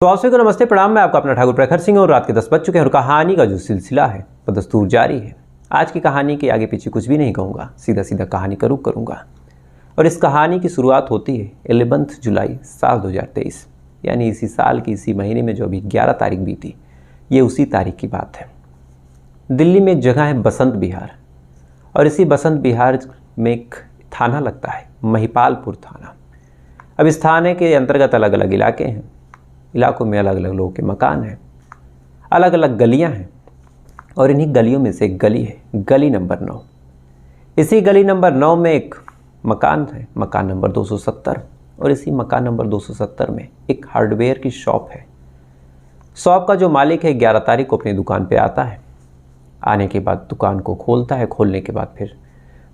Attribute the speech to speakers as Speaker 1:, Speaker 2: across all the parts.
Speaker 1: तो आप सभी को नमस्ते प्रणाम। मैं आपका अपना ठाकुर प्रखर सिंह और रात के 10 बज चुके हैं और कहानी का जो सिलसिला है वो दस्तूर जारी है। आज की कहानी के आगे पीछे कुछ भी नहीं कहूँगा, सीधा सीधा कहानी का रुख करूँगा। और इस कहानी की शुरुआत होती है 11 जुलाई साल 2023, यानी इसी साल की इसी महीने में जो अभी 11 तारीख बीती, ये उसी तारीख की बात है। दिल्ली में एक जगह है बसंत विहार, और इसी बसंत विहार में एक थाना लगता है, महिपालपुर थाना। अब इस थाने के अंतर्गत अलग अलग इलाके हैं, इलाकों में अलग अलग लोगों के मकान हैं, अलग अलग गलियां हैं, और इन्हीं गलियों में से एक गली है, गली नंबर 9। इसी गली नंबर 9 में एक मकान है, मकान नंबर 270, और इसी मकान नंबर 270 में एक हार्डवेयर की शॉप है। शॉप का जो मालिक है 11 तारीख को अपनी दुकान पे आता है। आने के बाद दुकान को खोलता है, खोलने के बाद फिर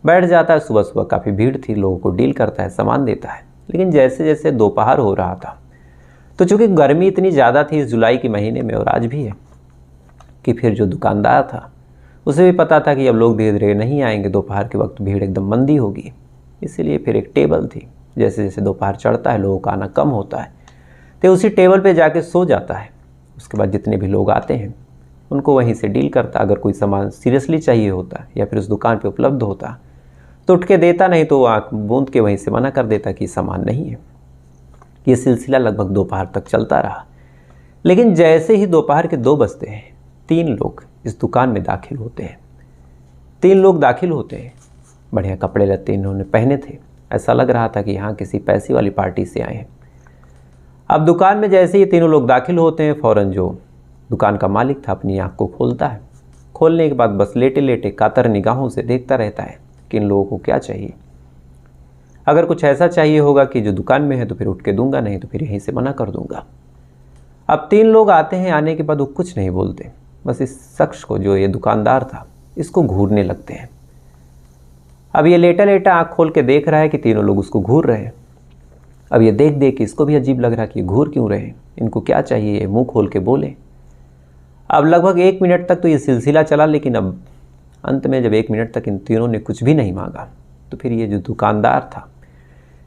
Speaker 1: बैठ जाता है। सुबह सुबह काफ़ी भीड़ थी, लोगों को डील करता है, सामान देता है। लेकिन जैसे जैसे दोपहर हो रहा था, तो चूँकि गर्मी इतनी ज़्यादा थी इस जुलाई के महीने में, और आज भी है, कि फिर जो दुकानदार था उसे भी पता था कि अब लोग धीरे धीरे नहीं आएंगे, दोपहर के वक्त भीड़ एकदम मंदी होगी। इसीलिए फिर एक टेबल थी, जैसे जैसे दोपहर चढ़ता है लोगों का आना कम होता है, तो उसी टेबल पे जाके सो जाता है। उसके बाद जितने भी लोग आते हैं उनको वहीं से डील करता। अगर कोई सामान सीरियसली चाहिए होता या फिर उस दुकान पे उपलब्ध होता तो उठ के देता, नहीं तो आँख बूंद के वहीं से मना कर देता कि सामान नहीं है। ये सिलसिला लगभग दोपहर तक चलता रहा। लेकिन जैसे ही दोपहर के 2 बजते हैं, 3 लोग इस दुकान में दाखिल होते हैं। 3 लोग दाखिल होते हैं, बढ़िया कपड़े लत्ते इन्होंने पहने थे, ऐसा लग रहा था कि यहाँ किसी पैसे वाली पार्टी से आए हैं। अब दुकान में जैसे ही तीनों लोग दाखिल होते हैं, फ़ौरन जो दुकान का मालिक था अपनी आँख को खोलता है। खोलने के बाद बस लेटे लेटे कातर निगाहों से देखता रहता है कि इन लोगों को क्या चाहिए। अगर कुछ ऐसा चाहिए होगा कि जो दुकान में है तो फिर उठ के दूंगा, नहीं तो फिर यहीं से मना कर दूंगा। अब 3 लोग आते हैं, आने के बाद वो कुछ नहीं बोलते, बस इस शख्स को, जो ये दुकानदार था, इसको घूरने लगते हैं। अब ये लेटा लेटा आँख खोल के देख रहा है कि तीनों लोग उसको घूर रहे हैं। अब ये देख देख के इसको भी अजीब लग रहा कि ये घूर क्यों रहे, इनको क्या चाहिए, ये मुँह खोल के बोले। अब लगभग 1 मिनट तक तो ये सिलसिला चला, लेकिन अब अंत में जब 1 मिनट तक इन तीनों ने कुछ भी नहीं मांगा, तो फिर ये जो दुकानदार था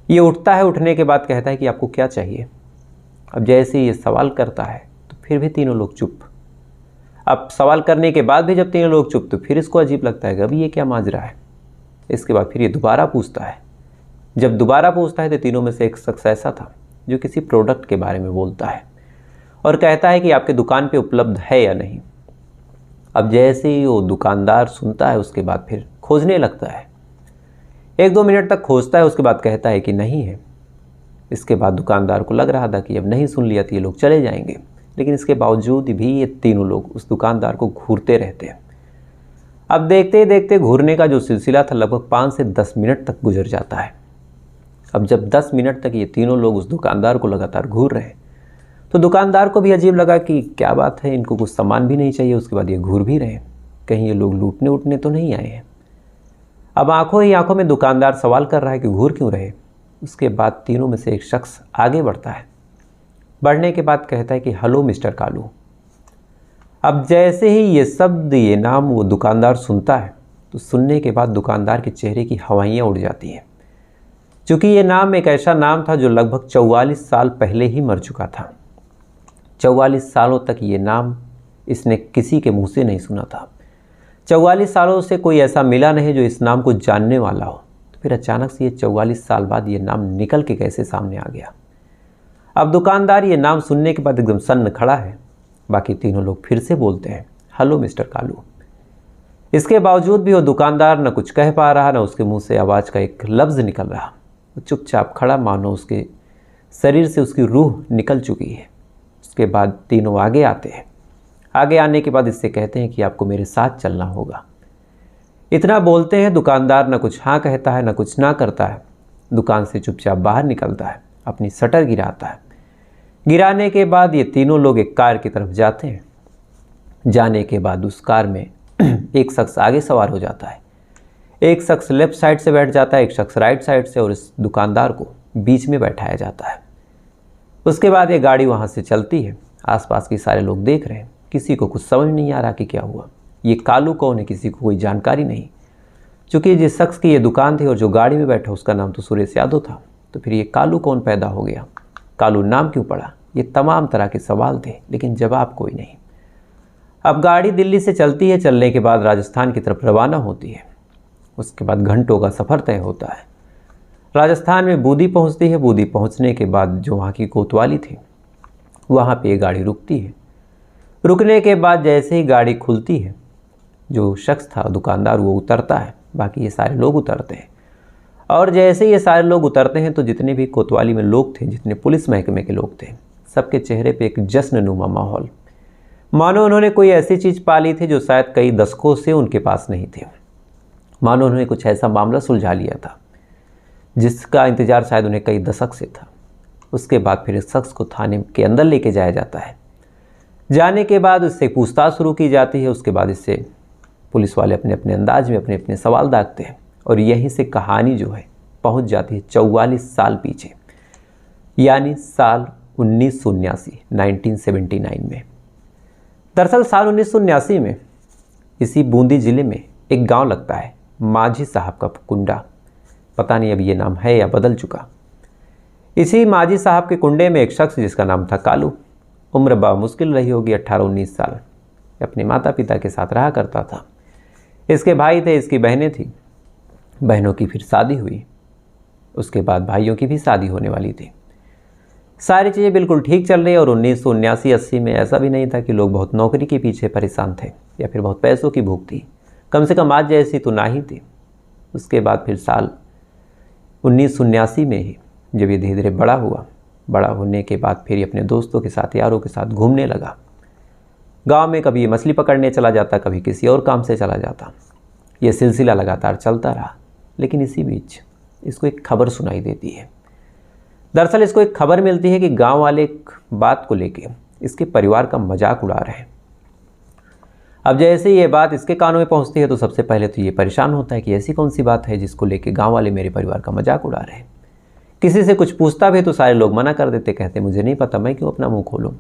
Speaker 1: ये उठता है। उठने के बाद कहता है कि आपको क्या चाहिए। अब जैसे ये सवाल करता है तो फिर भी तीनों लोग चुप। अब सवाल करने के बाद भी जब तीनों लोग चुप, तो फिर इसको अजीब लगता है कि अभी ये क्या माजरा है। इसके बाद फिर ये दोबारा पूछता है। जब दोबारा पूछता है तो तीनों में से एक शख्स ऐसा था जो किसी प्रोडक्ट के बारे में बोलता है और कहता है कि आपके दुकान पे उपलब्ध है या नहीं। अब जैसे ही वो दुकानदार सुनता है, उसके बाद फिर खोजने लगता है। 1-2 मिनट तक खोजता है, उसके बाद कहता है कि नहीं है। इसके बाद दुकानदार को लग रहा था कि अब नहीं सुन लिया तो ये लोग चले जाएंगे, लेकिन इसके बावजूद भी ये तीनों लोग उस दुकानदार को घूरते रहते हैं। अब देखते ही देखते घूरने का जो सिलसिला था लगभग 5 से 10 मिनट तक गुजर जाता है। अब जब 10 मिनट तक ये तीनों लोग उस दुकानदार को लगातार घूर रहे हैं, तो दुकानदार को भी अजीब लगा कि क्या बात है, इनको कुछ सामान भी नहीं चाहिए, उसके बाद ये घूर भी रहे हैं, कहीं ये लोग लूटने उटने तो नहीं आए हैं। अब आंखों ही आंखों में दुकानदार सवाल कर रहा है कि घूर क्यों रहे। उसके बाद तीनों में से एक शख्स आगे बढ़ता है। बढ़ने के बाद कहता है कि हेलो मिस्टर कालू। अब जैसे ही ये शब्द, ये नाम वो दुकानदार सुनता है, तो सुनने के बाद दुकानदार के चेहरे की हवाइयाँ उड़ जाती हैं। चूँकि ये नाम एक ऐसा नाम था जो लगभग 44 साल पहले ही मर चुका था। 44 सालों तक ये नाम इसने किसी के मुँह से नहीं सुना था। 44 सालों से कोई ऐसा मिला नहीं जो इस नाम को जानने वाला हो। तो फिर अचानक से ये 44 साल बाद ये नाम निकल के कैसे सामने आ गया। अब दुकानदार ये नाम सुनने के बाद एकदम सन्न खड़ा है। बाकी तीनों लोग फिर से बोलते हैं हेलो मिस्टर कालू। इसके बावजूद भी वो दुकानदार न कुछ कह पा रहा, न उसके मुंह से आवाज़ का एक लफ्ज़ निकल रहा। वो चुपचाप खड़ा, मानो उसके शरीर से उसकी रूह निकल चुकी है। उसके बाद तीनों आगे आते हैं। आगे आने के बाद इससे कहते हैं कि आपको मेरे साथ चलना होगा। इतना बोलते हैं, दुकानदार न कुछ हाँ कहता है, न कुछ ना करता है। दुकान से चुपचाप बाहर निकलता है, अपनी शटर गिराता है। गिराने के बाद ये तीनों लोग एक कार की तरफ जाते हैं। जाने के बाद उस कार में एक शख्स आगे सवार हो जाता है, एक शख्स लेफ्ट साइड से बैठ जाता है, एक शख्स राइट साइड से, और इस दुकानदार को बीच में बैठाया जाता है। उसके बाद ये गाड़ी वहाँ से चलती है। आसपास के सारे लोग देख रहे हैं, किसी को कुछ समझ नहीं आ रहा कि क्या हुआ, ये कालू कौन है, किसी को कोई जानकारी नहीं। चूँकि जिस शख्स की ये दुकान थी और जो गाड़ी में बैठा उसका नाम तो सुरेश यादव था, तो फिर ये कालू कौन पैदा हो गया, कालू नाम क्यों पड़ा, ये तमाम तरह के सवाल थे, लेकिन जवाब कोई नहीं। अब गाड़ी दिल्ली से चलती है, चलने के बाद राजस्थान की तरफ रवाना होती है। उसके बाद घंटों का सफ़र तय होता है। राजस्थान में बूंदी पहुंचती है। बूंदी पहुंचने के बाद जो वहाँ की कोतवाली थी, वहाँ पे ये गाड़ी रुकती है। रुकने के बाद जैसे ही गाड़ी खुलती है, जो शख्स था दुकानदार वो उतरता है, बाकी ये सारे लोग उतरते हैं। और जैसे ये सारे लोग उतरते हैं तो जितने भी कोतवाली में लोग थे, जितने पुलिस महकमे के लोग थे, सबके चेहरे पे एक जश्ननुमा माहौल, मानो उन्होंने कोई ऐसी चीज़ पाली थी जो शायद कई दशकों से उनके पास नहीं थी। मानो उन्होंने कुछ ऐसा मामला सुलझा लिया था जिसका इंतजार शायद उन्हें कई दशक से था। उसके बाद फिर इस शख्स को थाने के अंदर लेके जाया जाता है। जाने के बाद उससे पूछताछ शुरू की जाती है। उसके बाद इससे पुलिस वाले अपने अपने अंदाज में अपने अपने सवाल दागते हैं और यहीं से कहानी जो है पहुंच जाती है 44 साल पीछे, यानी साल 1979 में। दरअसल साल 1979 में इसी बूंदी ज़िले में एक गांव लगता है, माझी साहब का कुंडा। पता नहीं अब ये नाम है या बदल चुका। इसी माझी साहब के कुंडे में एक शख्स जिसका नाम था कालू, उम्र मुश्किल रही होगी 18-19 साल, अपने माता पिता के साथ रहा करता था। इसके भाई थे, इसकी बहनें थीं। बहनों की फिर शादी हुई, उसके बाद भाइयों की भी शादी होने वाली थी। सारी चीज़ें बिल्कुल ठीक चल रही। और 1979-80 में ऐसा भी नहीं था कि लोग बहुत नौकरी के पीछे परेशान थे या फिर बहुत पैसों की भूख थी। कम से कम आज जैसी तो ना ही थी। उसके बाद फिर साल 1979 में ही जब ये धीरे धीरे बड़ा हुआ, बड़ा होने के बाद फिर ये अपने दोस्तों के साथ, यारों के साथ घूमने लगा। गांव में कभी ये मछली पकड़ने चला जाता, कभी किसी और काम से चला जाता। ये सिलसिला लगातार चलता रहा। लेकिन इसी बीच इसको एक खबर सुनाई देती है। दरअसल इसको एक खबर मिलती है कि गांव वाले एक बात को लेके इसके परिवार का मजाक उड़ा रहे हैं। अब जैसे ये बात इसके कानों में पहुंचती है तो सबसे पहले तो ये परेशान होता है कि ऐसी कौन सी बात है जिसको लेके गांव वाले मेरे परिवार का मजाक उड़ा रहे हैं। किसी से कुछ पूछता भी तो सारे लोग मना कर देते, कहते मुझे नहीं पता, मैं क्यों अपना मुंह खोलूं।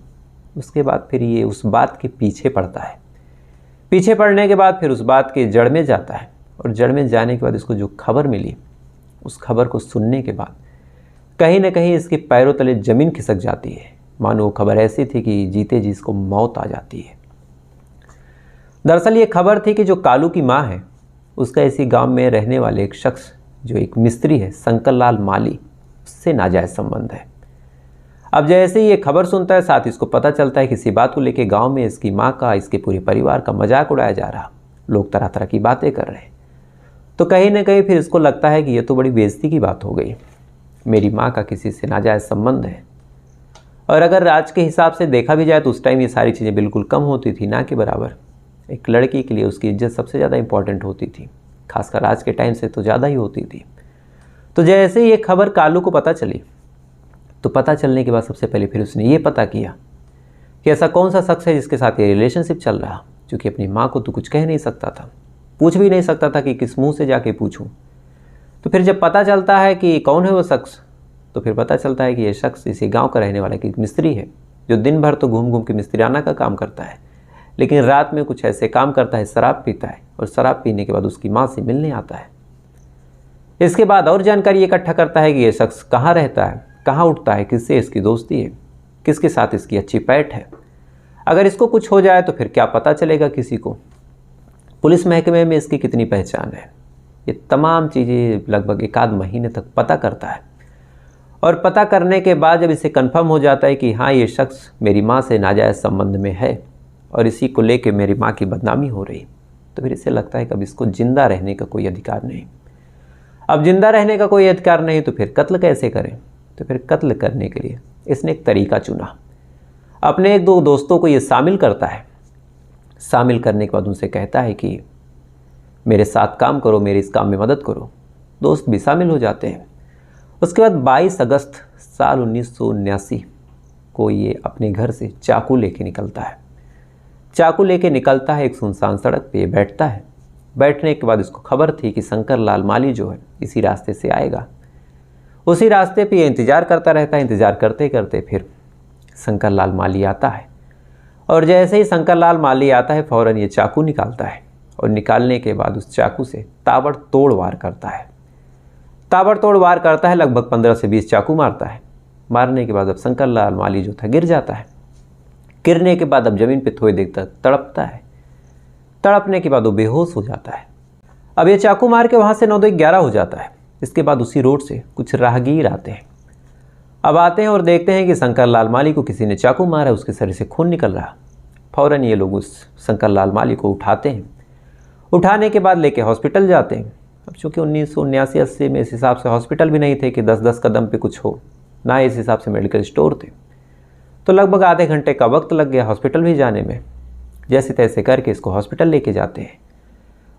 Speaker 1: उसके बाद फिर ये उस बात के पीछे पड़ता है। पीछे पड़ने के बाद फिर उस बात के जड़ में जाता है। और जड़ में जाने के बाद इसको जो खबर मिली, उस खबर को सुनने के बाद कहीं ना कहीं इसके पैरों तले ज़मीन खिसक जाती है। मानो वो खबर ऐसी थी कि जीते जी इसको मौत आ जाती है। दरअसल ये खबर थी कि जो कालू की माँ है, उसका इसी गांव में रहने वाले एक शख्स जो एक मिस्त्री है, शंकर लाल माली, उससे नाजायज़ संबंध है। अब जैसे ही ये खबर सुनता है, साथ इसको पता चलता है किसी बात को लेके गांव में इसकी माँ का, इसके पूरे परिवार का मजाक उड़ाया जा रहा, लोग तरह तरह की बातें कर रहे हैं, तो कहीं ना कहीं फिर इसको लगता है कि ये तो बड़ी बेइज्जती की बात हो गई। मेरी माँ का किसी से नाजायज़ संबंध है। और अगर आज के हिसाब से देखा भी जाए तो उस टाइम ये सारी चीज़ें बिल्कुल कम होती थी, ना के बराबर। एक लड़की के लिए उसकी इज्जत सबसे ज़्यादा इंपॉर्टेंट होती थी, खासकर आज के टाइम से तो ज़्यादा ही होती थी। तो जैसे ये खबर कालू को पता चली, तो पता चलने के बाद सबसे पहले फिर उसने ये पता किया कि ऐसा कौन सा शख्स है जिसके साथ ये रिलेशनशिप चल रहा। क्योंकि अपनी माँ को तो कुछ कह नहीं सकता था, पूछ भी नहीं सकता था कि किस मुंह से जाके पूछूं। तो फिर जब पता चलता है कि कौन है वो शख्स, तो फिर पता चलता है कि ये शख्स इसी गांव का रहने वाला एक मिस्त्री है, जो दिन भर तो घूम घूम के मिस्त्रियाना का काम करता है, लेकिन रात में कुछ ऐसे काम करता है, शराब पीता है और शराब पीने के बाद उसकी माँ से मिलने आता है। इसके बाद और जानकारी इकट्ठा करता है कि ये शख्स कहाँ रहता है, कहाँ उठता है, किससे इसकी दोस्ती है, किसके साथ इसकी अच्छी पैठ है। अगर इसको कुछ हो जाए तो फिर क्या पता चलेगा किसी को, पुलिस महकमे में इसकी कितनी पहचान है। ये तमाम चीज़ें लगभग 1 महीने तक पता करता है। और पता करने के बाद जब इसे कंफर्म हो जाता है कि हाँ, ये शख्स मेरी माँ से नाजायज़ संबंध में है और इसी को लेके मेरी माँ की बदनामी हो रही, तो फिर इसे लगता है कि अब इसको ज़िंदा रहने का कोई अधिकार नहीं। अब ज़िंदा रहने का कोई अधिकार नहीं तो फिर कत्ल कैसे करें। तो फिर कत्ल करने के लिए इसने एक तरीका चुना। अपने 1-2 दोस्तों को ये शामिल करता है। शामिल करने के बाद उनसे कहता है कि मेरे साथ काम करो, मेरे इस काम में मदद करो। दोस्त भी शामिल हो जाते हैं। उसके बाद 22 अगस्त साल 1979 को ये अपने घर से चाकू लेके निकलता है। चाकू लेके निकलता है, एक सुनसान सड़क पे बैठता है। बैठने के बाद इसको खबर थी कि शंकर लाल माली जो है इसी रास्ते से आएगा। उसी रास्ते पे ये इंतज़ार करता रहता है। इंतज़ार करते करते फिर शंकर लाल माली आता है और जैसे ही शंकर लाल माली आता है फ़ौरन ये चाकू निकालता है और निकालने के बाद उस चाकू से ताबड़तोड़ वार करता है। ताबड़तोड़ वार करता है, लगभग 15 से 20 चाकू मारता है। मारने के बाद अब शंकर लाल माली जो था गिर जाता है। गिरने के बाद अब ज़मीन पे थोड़ी देर तक तड़पता है। तड़पने के बाद वो बेहोश हो जाता है। अब ये चाकू मार के वहाँ से 9-11 हो जाता है। इसके बाद उसी रोड से कुछ राहगीर आते हैं। अब आते हैं और देखते हैं कि शंकर लाल माली को किसी ने चाकू मारा, उसके शरीर से खून निकल रहा। फ़ौरन ये लोग उस शंकर लाल माली को उठाते हैं। उठाने के बाद लेके हॉस्पिटल जाते हैं। अब चूँकि 1979-80 में इस हिसाब से हॉस्पिटल भी नहीं थे कि 10-10 कदम पे कुछ हो, ना इस हिसाब से मेडिकल स्टोर थे, तो लगभग आधे घंटे का वक्त लग गया हॉस्पिटल भी जाने में। जैसे तैसे करके इसको हॉस्पिटल लेके जाते हैं।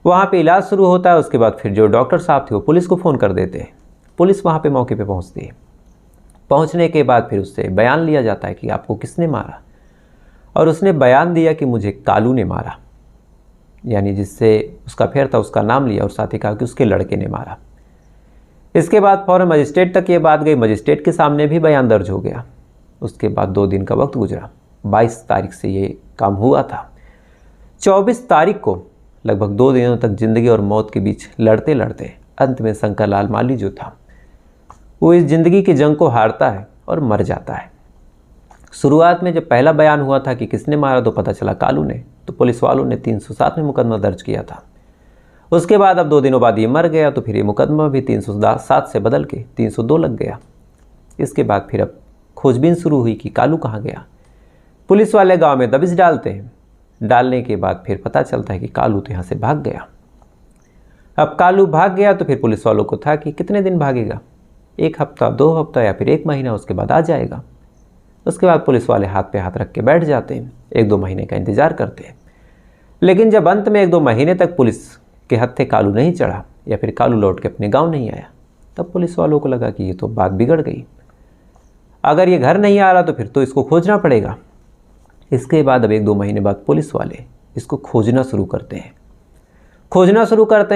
Speaker 1: वहाँ पे इलाज शुरू होता है। उसके बाद फिर जो डॉक्टर साहब थे वो पुलिस को फ़ोन कर देते हैं। पुलिस वहाँ पे मौके पे पहुँचती है। पहुँचने के बाद फिर उससे बयान लिया जाता है कि आपको किसने मारा, और उसने बयान दिया कि मुझे कालू ने मारा, यानी जिससे उसका अफेयर था उसका नाम लिया और साथ ही कहा कि उसके लड़के ने मारा। इसके बाद फ़ौरन मजिस्ट्रेट तक ये बात गई। मजिस्ट्रेट के सामने भी बयान दर्ज हो गया। उसके बाद 2 दिन का वक्त गुजरा। 22 तारीख से ये काम हुआ था। 24 तारीख को लगभग 2 दिनों तक ज़िंदगी और मौत के बीच लड़ते लड़ते अंत में शंकर लाल माली जो था वो इस ज़िंदगी की जंग को हारता है और मर जाता है। शुरुआत में जब पहला बयान हुआ था कि किसने मारा तो पता चला कालू ने, तो पुलिस वालों ने 307 में मुकदमा दर्ज किया था। उसके बाद अब 2 दिनों बाद ये मर गया, तो फिर ये मुकदमा भी 307 से बदल के 302 लग गया। इसके बाद फिर अब खोजबीन शुरू हुई कि कालू कहाँ गया। पुलिस वाले गांव में दबिश डालते हैं। डालने के बाद फिर पता चलता है कि कालू तो यहाँ से भाग गया। अब कालू भाग गया तो फिर पुलिस वालों को था कि कितने दिन भागेगा, 1 हफ्ता, 2 हफ्ता या फिर 1 महीना, उसके बाद आ जाएगा। उसके बाद पुलिस वाले हाथ पे हाथ रख के बैठ जाते हैं, 1-2 महीने का इंतज़ार करते हैं। लेकिन जब अंत में 1-2 महीने तक पुलिस के हत्थे कालू नहीं चढ़ा या फिर कालू लौट के अपने गांव नहीं आया, तब पुलिस वालों को लगा कि ये तो बात बिगड़ गई। अगर ये घर नहीं आ रहा तो फिर तो इसको खोजना पड़ेगा। इसके बाद अब 1-2 महीने बाद पुलिस वाले इसको खोजना शुरू करते हैं।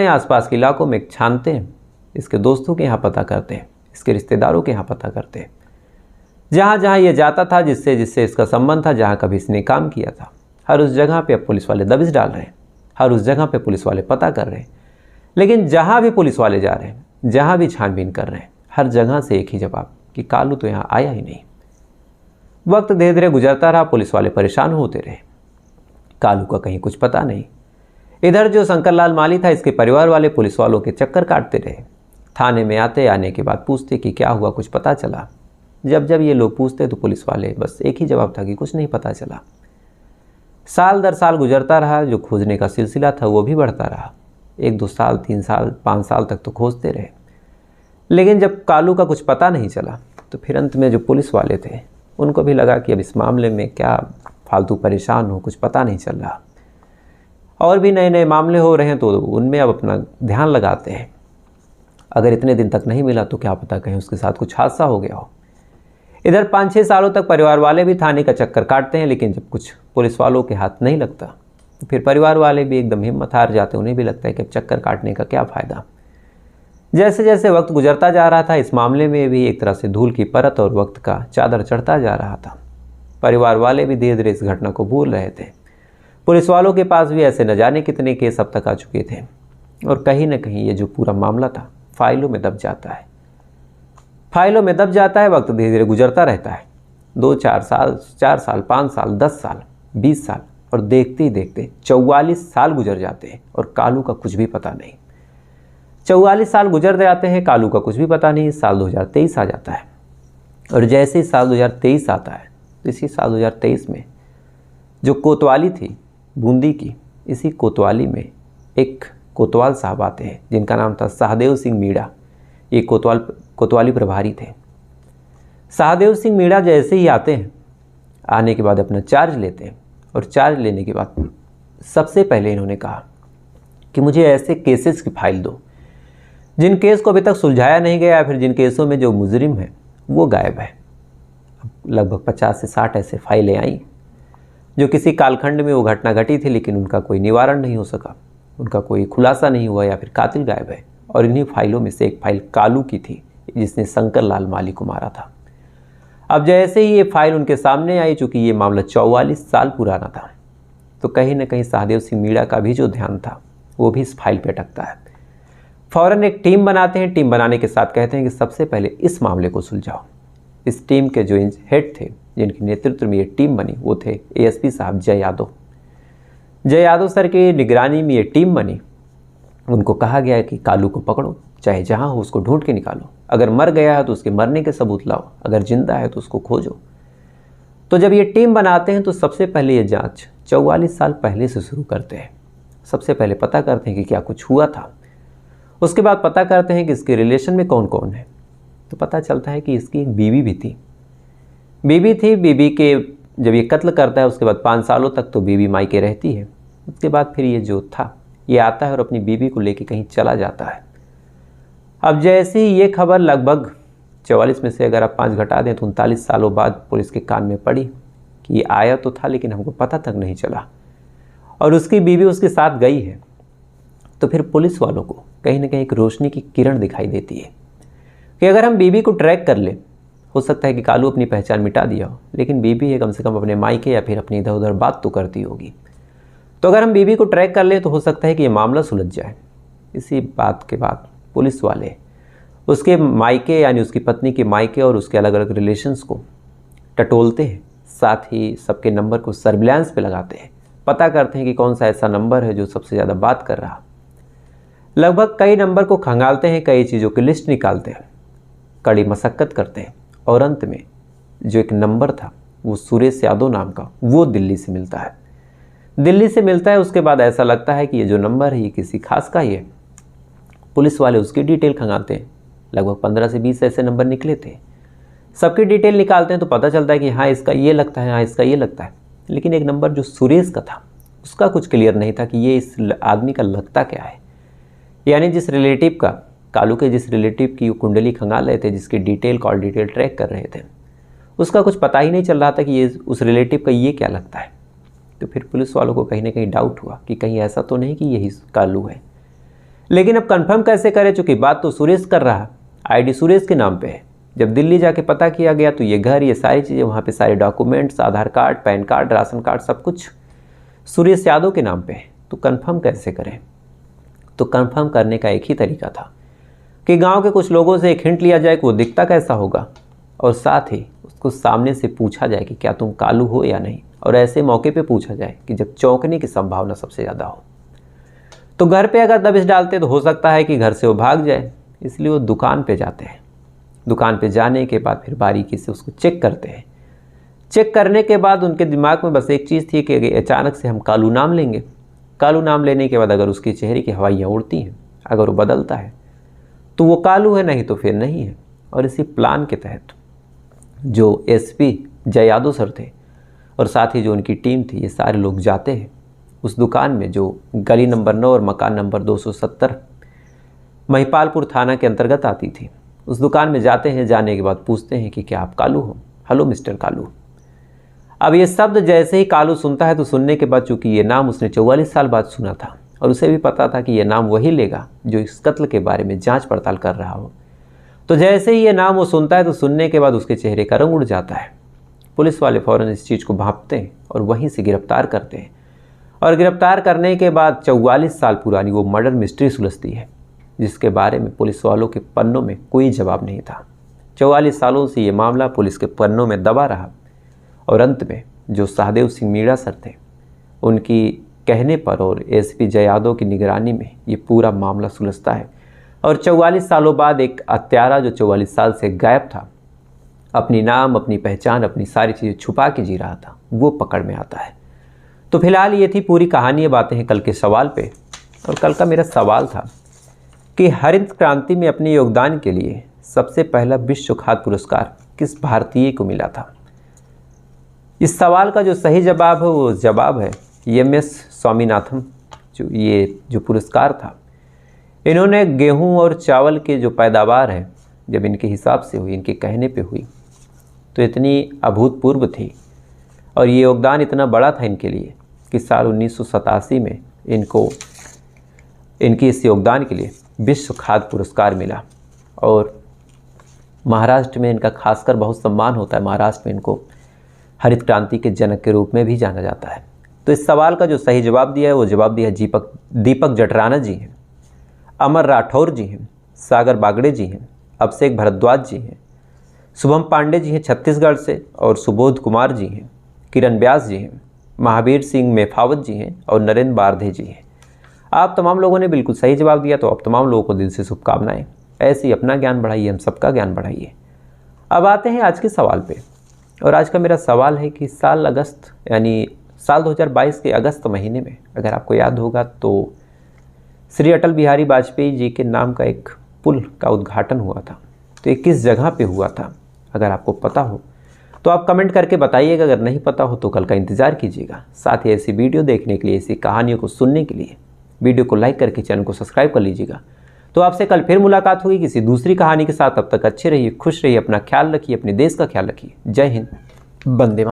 Speaker 1: आसपास के इलाकों में छानते हैं, इसके दोस्तों के यहाँ पता करते हैं, इसके रिश्तेदारों के यहाँ पता करते हैं। जहाँ जहाँ ये जाता था, जिससे जिससे इसका संबंध था, जहाँ कभी इसने काम किया था, हर उस जगह पे अब पुलिस वाले दबिश डाल रहे हैं। हर उस जगह पे पुलिस वाले पता कर रहे हैं। लेकिन जहाँ भी पुलिस वाले जा रहे हैं, जहाँ भी छानबीन कर रहे हैं, हर जगह से एक ही जवाब कि कालू तो यहाँ आया ही नहीं। वक्त धीरे धीरे गुजरता रहा। पुलिस वाले परेशान होते रहे। कालू का कहीं कुछ पता नहीं। इधर जो शंकर लाल माली था, इसके परिवार वाले पुलिस वालों के चक्कर काटते रहे। थाने में आने के बाद पूछते कि क्या हुआ, कुछ पता चला। जब जब ये लोग पूछते तो पुलिस वाले बस एक ही जवाब था कि कुछ नहीं पता चला। साल दर साल गुजरता रहा। जो खोजने का सिलसिला था वो भी बढ़ता रहा। 1-2 साल, 3 साल, 5 साल तक तो खोजते रहे। लेकिन जब कालू का कुछ पता नहीं चला तो फिर अंत में जो पुलिस वाले थे उनको भी लगा कि अब इस मामले में क्या फालतू परेशान हो, कुछ पता नहीं चल रहा। और भी नए नए मामले हो रहे हैं तो उनमें अब अपना ध्यान लगाते हैं। अगर इतने दिन तक नहीं मिला तो क्या पता कहीं उसके साथ कुछ हादसा हो गया हो। इधर 5-6 सालों तक परिवार वाले भी थाने का चक्कर काटते हैं, लेकिन जब कुछ पुलिस वालों के हाथ नहीं लगता तो फिर परिवार वाले भी एकदम हिम्मत हार जाते हैं। उन्हें भी लगता है कि अब चक्कर काटने का क्या फ़ायदा। जैसे जैसे वक्त गुजरता जा रहा था, इस मामले में भी एक तरह से धूल की परत और वक्त का चादर चढ़ता जा रहा था। परिवार वाले भी धीरे धीरे इस घटना को भूल रहे थे। पुलिस वालों के पास भी ऐसे न जाने कितने केस अब तक आ चुके थे, और कहीं न कहीं ये जो पूरा मामला था फाइलों में दब जाता है। वक्त धीरे धीरे गुजरता रहता है। 2-4 साल, 4 साल, 5 साल, 10 साल, 20 साल, और देखते ही देखते 44 साल गुजर जाते हैं और कालू का कुछ भी पता नहीं। 44 साल गुजर जाते हैं, कालू का कुछ भी पता नहीं। साल 2023 आ जाता है, और जैसे ही साल 2023 आता है, इसी साल 2023 में जो कोतवाली थी बूंदी की, इसी कोतवाली में एक कोतवाल साहब आते हैं जिनका नाम था सहदेव सिंह मीणा। ये कोतवाली प्रभारी थे। सहदेव सिंह मीणा जैसे ही आते हैं, आने के बाद अपना चार्ज लेते हैं, और चार्ज लेने के बाद सबसे पहले इन्होंने कहा कि मुझे ऐसे केसेस की फाइल दो जिन केस को अभी तक सुलझाया नहीं गया, या फिर जिन केसों में जो मुजरिम है वो गायब है। लगभग 50 से 60 ऐसे फाइलें आई जो किसी कालखंड में वो घटना घटी थी, लेकिन उनका कोई निवारण नहीं हो सका, उनका कोई खुलासा नहीं हुआ, या फिर कातिल गायब है। और इन्हीं फाइलों में से एक फाइल कालू की थी, जिसने शंकर लाल माली को मारा था। अब जैसे ही ये फाइल उनके सामने आई, चूँकि ये मामला 44 साल पुराना था, तो कहीं ना कहीं सहदेव सिंह मीणा का भी जो ध्यान था वो भी इस फाइल पे अटकता है। फ़ौरन एक टीम बनाते हैं। टीम बनाने के साथ कहते हैं कि सबसे पहले इस मामले को सुलझाओ। इस टीम के जो हेड थे, जिनके नेतृत्व में ये टीम बनी, वो थे एएसपी साहब जय यादव। जय यादव सर की निगरानी में ये टीम बनी। उनको कहा गया है कि कालू को पकड़ो, चाहे जहाँ हो उसको ढूंढ के निकालो, अगर मर गया है तो उसके मरने के सबूत लाओ, अगर जिंदा है तो उसको खोजो। तो जब ये टीम बनाते हैं तो सबसे पहले ये जांच 44 साल पहले से शुरू करते हैं। सबसे पहले पता करते हैं कि क्या कुछ हुआ था, उसके बाद पता करते हैं कि इसके रिलेशन में कौन कौन है। तो पता चलता है कि इसकी एक बीवी भी थी। बीवी के जब ये कत्ल करता है उसके बाद 5 सालों तक तो बीवी मायके रहती है। उसके बाद फिर ये जो था ये आता है और अपनी बीवी को लेके कहीं चला जाता है। अब जैसे ही ये खबर लगभग 44 में से अगर आप 5 घटा दें तो 39 सालों बाद पुलिस के कान में पड़ी कि ये आया तो था लेकिन हमको पता तक नहीं चला, और उसकी बीवी उसके साथ गई है। तो फिर पुलिस वालों को कहीं ना कहीं एक रोशनी की किरण दिखाई देती है कि अगर हम बीवी को ट्रैक कर लें, हो सकता है कि कालू अपनी पहचान मिटा दिया हो, लेकिन बीवी है कम से कम अपने मायके या फिर अपनी इधर उधर बात तो करती होगी। तो अगर हम बीवी को ट्रैक कर लें तो हो सकता है कि ये मामला सुलझ जाए। इसी बात के बाद पुलिस वाले उसके मायके यानी उसकी पत्नी के मायके और उसके अलग अलग रिलेशंस को टटोलते हैं, साथ ही सबके नंबर को सर्विलांस पे लगाते हैं, पता करते हैं कि कौन सा ऐसा नंबर है जो सबसे ज़्यादा बात कर रहा। लगभग कई नंबर को खंगालते हैं, कई चीज़ों की लिस्ट निकालते हैं, कड़ी मशक्क़त करते हैं, और अंत में जो एक नंबर था वो सुरेश यादव नाम का, वो दिल्ली से मिलता है। उसके बाद ऐसा लगता है कि ये जो नंबर है ये किसी खास का ही है। पुलिस वाले उसकी डिटेल खंगालते हैं, लगभग 15 से 20 ऐसे नंबर निकले थे। सबकी डिटेल निकालते हैं तो पता चलता है कि हाँ इसका ये लगता है, हाँ इसका ये लगता है, लेकिन एक नंबर जो सुरेश का था उसका कुछ क्लियर नहीं था कि ये इस आदमी का लगता क्या है। यानी जिस रिलेटिव का, कालू के जिस रिलेटिव की कुंडली खंगाल रहे थे, जिसकी डिटेल कॉल डिटेल ट्रैक कर रहे थे, उसका कुछ पता ही नहीं चल रहा था कि ये उस रिलेटिव का ये क्या लगता है। तो फिर पुलिस वालों को कहीं ना कहीं डाउट हुआ कि कहीं ऐसा तो नहीं कि यही कालू है। लेकिन अब कंफर्म कैसे करें, चूँकि बात तो सुरेश कर रहा, आईडी सुरेश के नाम पे है। जब दिल्ली जाके पता किया गया तो ये घर, ये सारी चीज़ें, वहाँ पे सारे documents, Aadhaar card, PAN card, ration card, सब कुछ सुरेश यादव के नाम पे है। तो कंफर्म कैसे करें? तो कंफर्म करने का एक ही तरीका था कि गांव के कुछ लोगों से एक हिंट लिया जाए कि वो दिखता कैसा होगा, और साथ ही उसको सामने से पूछा जाए कि क्या तुम कालू हो या नहीं, और ऐसे मौके पे पूछा जाए कि जब चौंकने की संभावना सबसे ज़्यादा हो। तो घर पे अगर दबिश डालते तो हो सकता है कि घर से वो भाग जाए, इसलिए वो दुकान पे जाते हैं। दुकान पे जाने के बाद फिर बारीकी से उसको चेक करते हैं। चेक करने के बाद उनके दिमाग में बस एक चीज़ थी कि अचानक से हम कालू नाम लेंगे। कालू नाम लेने के बाद अगर उसके चेहरे की हवाइयाँ उड़ती हैं, अगर वो बदलता है तो वो कालू है, नहीं तो फिर नहीं है। और इसी प्लान के तहत जो एसपी जय यादव सर थे और साथ ही जो उनकी टीम थी, ये सारे लोग जाते हैं उस दुकान में जो गली नंबर 9 और मकान नंबर 270 महिपालपुर थाना के अंतर्गत आती थी। उस दुकान में जाते हैं, जाने के बाद पूछते हैं कि क्या आप कालू हो? Hello mister Kalu. अब ये शब्द जैसे ही कालू सुनता है तो सुनने के बाद, चूँकि ये नाम उसने 44 साल बाद सुना था और उसे भी पता था कि ये नाम वही लेगा जो इस कत्ल के बारे में जांच पड़ताल कर रहा हो, तो जैसे ही ये नाम वो सुनता है तो सुनने के बाद उसके चेहरे का रंग उड़ जाता है। पुलिस वाले फ़ौरन इस चीज़ को भांपते हैं और वहीं से गिरफ्तार करते हैं, और गिरफ्तार करने के बाद 44 साल पुरानी वो मर्डर मिस्ट्री सुलझती है, जिसके बारे में पुलिस वालों के पन्नों में कोई जवाब नहीं था। 44 सालों से ये मामला पुलिस के पन्नों में दबा रहा, और अंत में जो सहदेव सिंह मीणा सर थे, उनकी कहने पर और एसपी जय यादव की निगरानी में ये पूरा मामला सुलझता है। और 44 सालों बाद एक हत्यारा जो 44 साल से गायब था, अपनी नाम, अपनी पहचान, अपनी सारी चीज़ें छुपा के जी रहा था, वो पकड़ में आता है। तो फिलहाल ये थी पूरी कहानी। बातें हैं कल के सवाल पे, और कल का मेरा सवाल था कि हरित क्रांति में अपने योगदान के लिए सबसे पहला विश्व खाद्य पुरस्कार किस भारतीय को मिला था? इस सवाल का जो सही जवाब है वो जवाब है एम.एस. स्वामीनाथन। जो पुरस्कार था, इन्होंने गेहूं और चावल के जो पैदावार है, जब इनके हिसाब से हुई, इनके कहने पे हुई, तो इतनी अभूतपूर्व थी और ये योगदान इतना बड़ा था इनके लिए कि साल 1987 में इनको इनकी इस योगदान के लिए विश्व खाद्य पुरस्कार मिला। और महाराष्ट्र में इनका खासकर बहुत सम्मान होता है। महाराष्ट्र में इनको हरित क्रांति के जनक के रूप में भी जाना जाता है। तो इस सवाल का जो सही जवाब दिया है वो जवाब दिया दीपक जटराना जी हैं, अमर राठौर जी हैं, सागर बागड़े जी हैं, अभिषेक भारद्वाज जी हैं, शुभम पांडे जी हैं छत्तीसगढ़ से, और सुबोध कुमार जी हैं, किरण व्यास जी हैं, महावीर सिंह मेफावत जी हैं और नरेंद्र बारधे जी हैं। आप तमाम लोगों ने बिल्कुल सही जवाब दिया, तो आप तमाम लोगों को दिल से शुभकामनाएं। ऐसे ही अपना ज्ञान बढ़ाइए, हम सबका ज्ञान बढ़ाइए। अब आते हैं आज के सवाल पे, और आज का मेरा सवाल है कि साल 2022 के अगस्त महीने में, अगर आपको याद होगा तो श्री अटल बिहारी वाजपेयी जी के नाम का एक पुल का उद्घाटन हुआ था। तो ये किस जगह पे हुआ था? अगर आपको पता हो तो आप कमेंट करके बताइएगा, अगर नहीं पता हो तो कल का इंतज़ार कीजिएगा। साथ ही ऐसी वीडियो देखने के लिए, ऐसी कहानियों को सुनने के लिए वीडियो को लाइक करके चैनल को सब्सक्राइब कर लीजिएगा। तो आपसे कल फिर मुलाकात होगी किसी दूसरी कहानी के साथ। तब तक अच्छे रहिए, खुश रहिए, अपना ख्याल रखिए, अपने देश का ख्याल रखिए। जय हिंद, वंदे मातरम।